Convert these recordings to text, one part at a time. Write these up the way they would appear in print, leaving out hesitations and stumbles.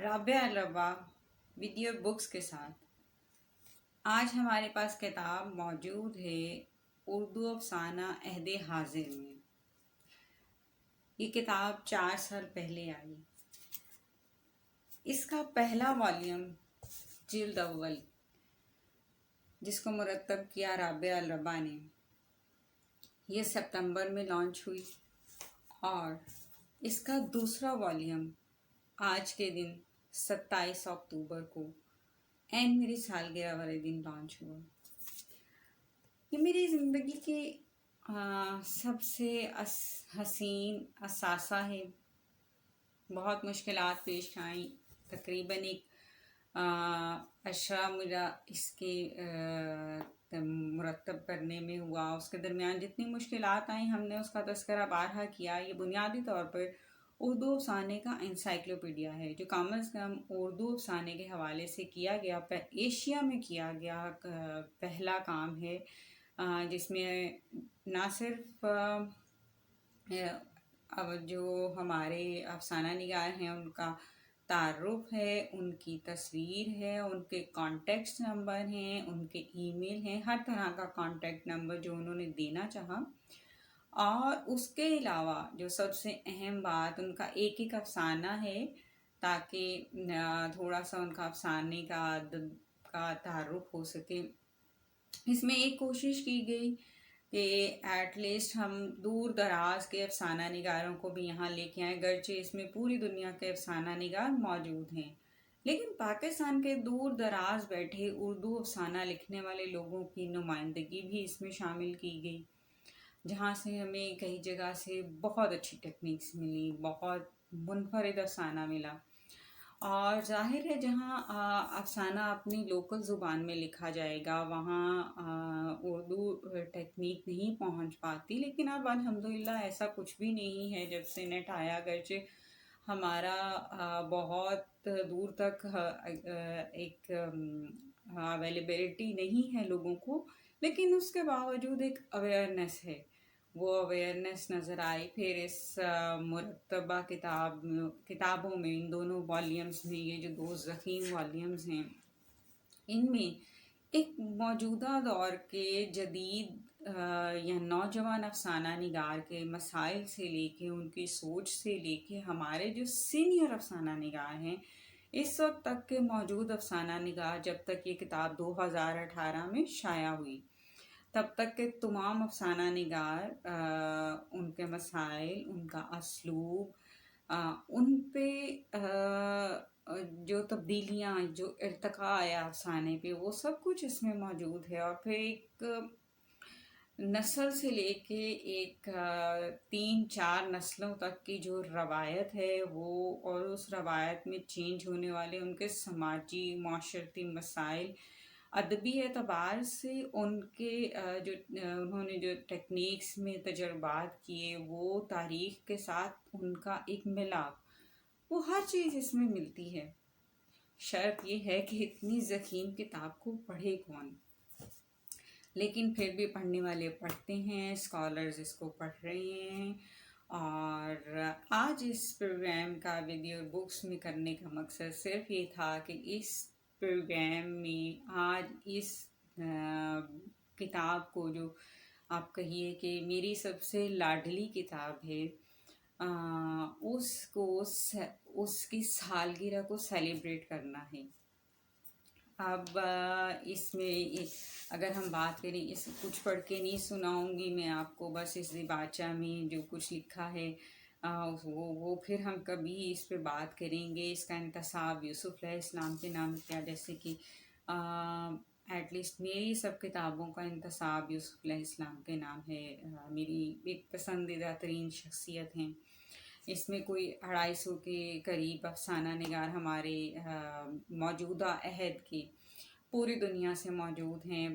رابعہ الربا video books کے ساتھ آج ہمارے پاس کتاب موجود ہے اردو افسانہ عہد حاضر میں۔ یہ کتاب 4 سال پہلے آئی۔ اس کا پہلا والیوم جلد اول جس کو مرتب کیا رابعہ الربا نے، یہ ستمبر میں لانچ ہوئی، اور اس کا دوسرا والیوم آج کے دن 27 اکتوبر کو عین میری سالگرہ والے دن لانچ ہوا۔ یہ میری زندگی کے سب سے حسین اثاثہ ہے۔ بہت مشکلات پیش آئیں، تقریباً ایک اشرا میرا اس کے مرتب کرنے میں ہوا۔ اس کے درمیان جتنی مشکلات آئیں ہم نے اس کا تذکرہ بارہا کیا۔ یہ بنیادی طور پر اردو افسانے کا انسائکلوپیڈیا ہے جو کم از کم اردو افسانے کے حوالے سے کیا گیا ایشیا میں کیا گیا پہلا کام ہے، جس میں نہ صرف جو ہمارے افسانہ نگار ہیں ان کا تعارف ہے، ان کی تصویر ہے، ان کے کانٹیکٹ نمبر ہیں، ان کے ای میل ہیں، ہر طرح کا کانٹیکٹ نمبر جو انہوں نے دینا چاہا، اور اس کے علاوہ جو سب سے اہم بات ان کا ایک ایک افسانہ ہے تاکہ تھوڑا سا ان کا افسانے کا تعارف ہو سکے۔ اس میں ایک کوشش کی گئی کہ ایٹ لیسٹ ہم دور دراز کے افسانہ نگاروں کو بھی یہاں لے کے آئیں، گرچہ اس میں پوری دنیا کے افسانہ نگار موجود ہیں، لیکن پاکستان کے دور دراز بیٹھے اردو افسانہ لکھنے والے لوگوں کی نمائندگی بھی اس میں شامل کی گئی، جہاں سے ہمیں کئی جگہ سے بہت اچھی ٹیکنیکس ملی، بہت منفرد افسانہ ملا۔ اور ظاہر ہے جہاں افسانہ اپنی لوکل زبان میں لکھا جائے گا وہاں اردو ٹیکنیک نہیں پہنچ پاتی، لیکن اب الحمدللہ ایسا کچھ بھی نہیں ہے جب سے نیٹ آیا، گرچہ ہمارا بہت دور تک ایک اویلیبلٹی نہیں ہے لوگوں کو، لیکن اس کے باوجود ایک اویئرنیس ہے، وہ اویئرنیس نظر آئی۔ پھر اس مرتبہ کتابوں میں، ان دونوں والیومز میں، یہ جو 2 ضخیم والیومز ہیں، ان میں ایک موجودہ دور کے جدید یا نوجوان افسانہ نگار کے مسائل سے لے کے، ان کی سوچ سے لے کے، ہمارے جو سینئر افسانہ نگار ہیں اس وقت تک کے موجود افسانہ نگار، جب تک یہ کتاب 2018 میں شائع ہوئی تب تک کے تمام افسانہ نگار، ان کے مسائل، ان کا اسلوب، ان پہ جو تبدیلیاں، جو ارتقاء آیا افسانے پہ، وہ سب کچھ اس میں موجود ہے۔ اور پھر ایک نسل سے لے کے ایک 3-4 نسلوں تک کی جو روایت ہے وہ، اور اس روایت میں چینج ہونے والے ان کے سماجی معاشرتی مسائل، ادبی اعتبار سے ان کے انہوں نے جو ٹیکنیکس میں تجربات کیے، وہ تاریخ کے ساتھ ان کا ایک ملاپ، وہ ہر چیز اس میں ملتی ہے۔ شرط یہ ہے کہ اتنی ضخیم کتاب کو پڑھے کون، لیکن پھر بھی پڑھنے والے پڑھتے ہیں، اسکالرز اس کو پڑھ رہے ہیں۔ اور آج اس پروگرام کا ویڈیو بکس میں کرنے کا مقصد صرف یہ تھا کہ اس پروگرام میں آج اس کتاب کو، جو آپ کہیے کہ میری سب سے لاڈلی کتاب ہے، اس کی سالگرہ کو سیلیبریٹ کرنا ہے۔ اب اس میں اگر ہم بات کریں، اس کچھ پڑھ کے نہیں سناؤں گی میں آپ کو، بس اس دیباچہ میں جو کچھ لکھا ہے وہ پھر ہم کبھی اس پہ بات کریں گے۔ اس کا انتساب یوسف علیہ السلام کے نام کیا، جیسے کہ ایٹ لیسٹ میری سب کتابوں کا انتساب یوسف علیہ السلام کے نام ہے، میری ایک پسندیدہ ترین شخصیت ہیں۔ اس میں کوئی 250 کے قریب افسانہ نگار ہمارے موجودہ عہد کے پوری دنیا سے موجود ہیں۔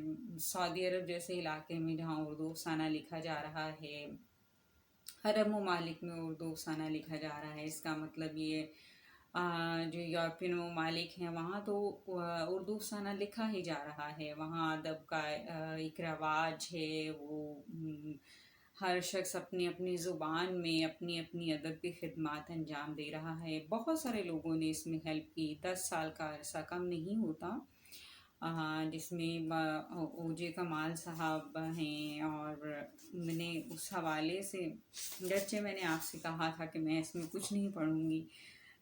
سعودی عرب جیسے علاقے میں جہاں اردو افسانہ لکھا جا رہا ہے، عرب ممالک میں اردو افسانہ لکھا جا رہا ہے، اس کا مطلب یہ جو یورپین ممالک ہیں وہاں تو اردو افسانہ لکھا ہی جا رہا ہے، وہاں ادب کا ایک رواج ہے، وہ ہر شخص اپنی اپنی زبان میں اپنی اپنی ادب کی خدمات انجام دے رہا ہے. بہت سارے لوگوں نے اس میں ہیلپ کی. 10 سال کا عرصہ کم نہیں ہوتا، جس میں او جے کمال صاحب ہیں. اور میں نے اس حوالے سے، گرچہ میں نے آپ سے کہا تھا کہ میں اس میں کچھ نہیں پڑھوں گی،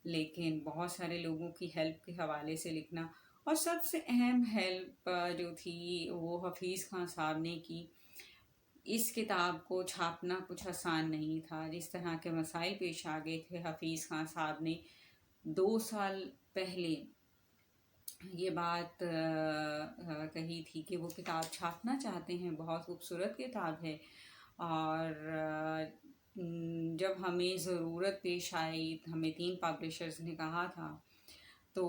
لیکن بہت سارے لوگوں کی ہیلپ کے حوالے سے لکھنا. اور سب سے اہم ہیلپ جو تھی وہ حفیظ خان صاحب نے کی. اس کتاب کو چھاپنا کچھ آسان نہیں تھا. جس طرح کے مسائل پیش آ گئے تھے، حفیظ خان صاحب نے 2 سال پہلے یہ بات کہی تھی کہ وہ کتاب چھاپنا چاہتے ہیں. بہت خوبصورت کتاب ہے، اور جب ہمیں ضرورت پیش آئی، ہمیں 3 پبلشرز نے کہا تھا، تو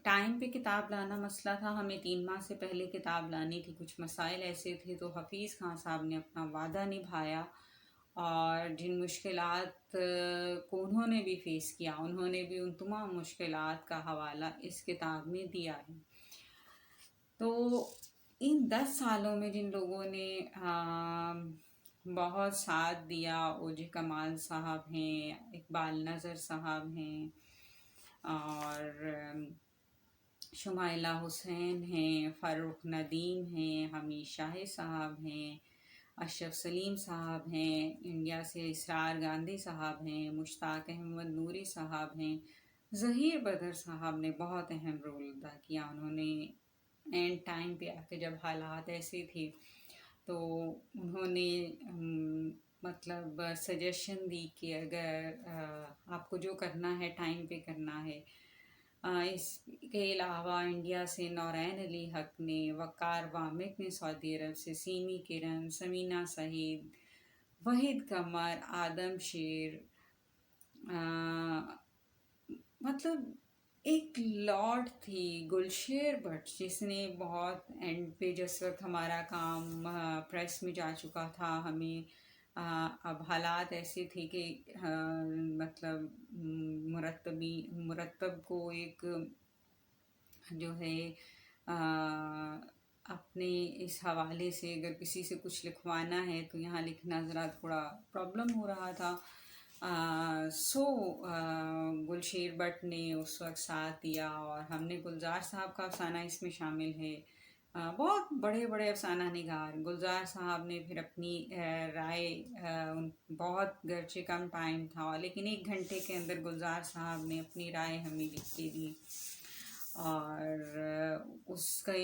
ٹائم پہ کتاب لانا مسئلہ تھا. ہمیں 3 ماہ سے پہلے کتاب لانی تھی. کچھ مسائل ایسے تھے، تو حفیظ خان صاحب نے اپنا وعدہ نبھایا، اور جن مشکلات کو انہوں نے بھی فیس کیا، انہوں نے بھی ان تمام مشکلات کا حوالہ اس کتاب میں دیا ہے. تو ان 10 سالوں میں جن لوگوں نے بہت ساتھ دیا، او جے کمال صاحب ہیں، اقبال نظر صاحب ہیں، اور شمائلہ حسین ہیں، فاروق ندیم ہیں، حمید شاہ صاحب ہیں، اشرف سلیم صاحب ہیں، انڈیا سے اسرار گاندھی صاحب ہیں، مشتاق احمد نوری صاحب ہیں. ظہیر بدر صاحب نے بہت اہم رول ادا کیا. انہوں نے اینڈ ٹائم پہ آ کے، جب حالات ایسے تھے، تو انہوں نے مطلب سجیشن دی کہ اگر آپ کو جو کرنا ہے ٹائم پہ کرنا ہے. اس کے علاوہ انڈیا سے نورین علی حق نے، وقار وامک نے سعودی عرب سے، سیمی کرن، سمینہ سعید، وحید قمر، آدم شیر، مطلب ایک لاٹ تھی. گلشیر بٹ جس نے بہت اینڈ پہ، جس وقت ہمارا کام پریس میں جا چکا تھا، ہمیں اب حالات ایسے تھے کہ مطلب مرتب کو ایک جو ہے اپنے اس حوالے سے اگر کسی سے کچھ لکھوانا ہے تو یہاں لکھنا ذرا تھوڑا پرابلم ہو رہا تھا. گلشیر بٹ نے اس وقت ساتھ دیا، اور ہم نے گلزار صاحب کا افسانہ اس میں شامل ہے. بہت بڑے بڑے افسانہ نگار. گلزار صاحب نے پھر اپنی رائے، بہت گرچہ کم ٹائم تھا، لیکن 1 گھنٹے کے اندر گلزار صاحب نے اپنی رائے ہمیں لکھ کے دی. اور اس کے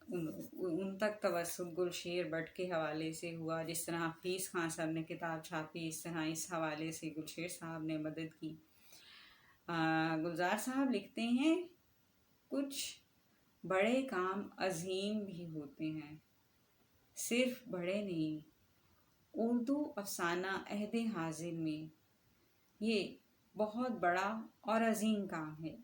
ان تک توسط گلشیر بٹ کے حوالے سے ہوا. جس طرح حفیظ خان صاحب نے کتاب چھاپی، اس طرح اس حوالے سے گلشیر صاحب نے مدد کی. گلزار صاحب لکھتے ہیں، کچھ بڑے کام عظیم بھی ہوتے ہیں، صرف بڑے نہیں. اردو افسانہ عہد حاضر میں یہ بہت بڑا اور عظیم کام ہے.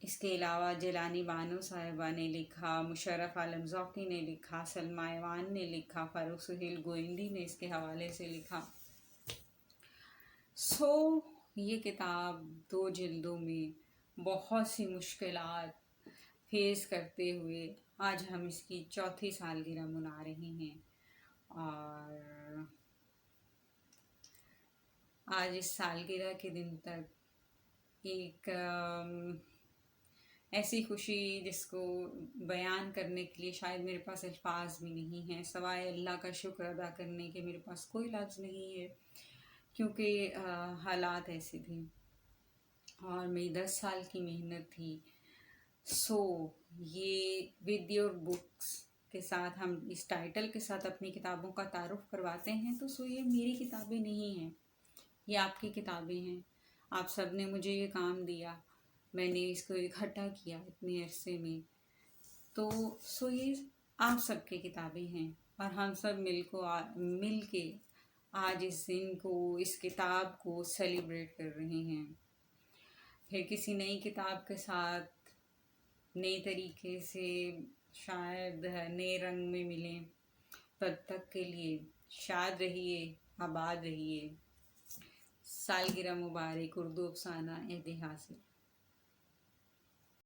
اس کے علاوہ جیلانی بانو صاحبہ نے لکھا، مشرف عالم ذوقی نے لکھا، سلمیٰ ایوان نے لکھا، فاروق سہیل گوئندی نے اس کے حوالے سے لکھا. یہ کتاب 2 جلدوں میں بہت سی مشکلات فیس کرتے ہوئے آج ہم اس کی 4تھی سالگرہ منا رہے ہیں. اور آج اس سالگرہ کے دن تک ایک ایسی خوشی جس کو بیان کرنے کے لیے شاید میرے پاس الفاظ بھی نہیں ہیں، سوائے اللہ کا شکر ادا کرنے کے میرے پاس کوئی لفظ نہیں ہے، کیونکہ حالات ایسے تھے اور میری 10 سال کی محنت تھی. یہ ود یور بکس کے ساتھ ہم اس ٹائٹل کے ساتھ اپنی کتابوں کا تعارف کرواتے ہیں. تو یہ میری کتابیں نہیں ہیں، یہ آپ کی کتابیں ہیں. آپ سب نے مجھے یہ کام دیا، میں نے اس کو اکٹھا کیا اتنے عرصے میں. تو یہ آپ سب کی کتابیں ہیں، اور ہم سب مل کے آج اس دن کو، اس کتاب کو سیلیبریٹ کر رہے ہیں. پھر کسی نئی کتاب کے ساتھ نئی طریقے سے شاید نئے رنگ میں ملیں. تب تک کے لیے شاد رہیے، آباد رہیے. سالگرہ مبارک. اردو افسانہ عہد حاضر.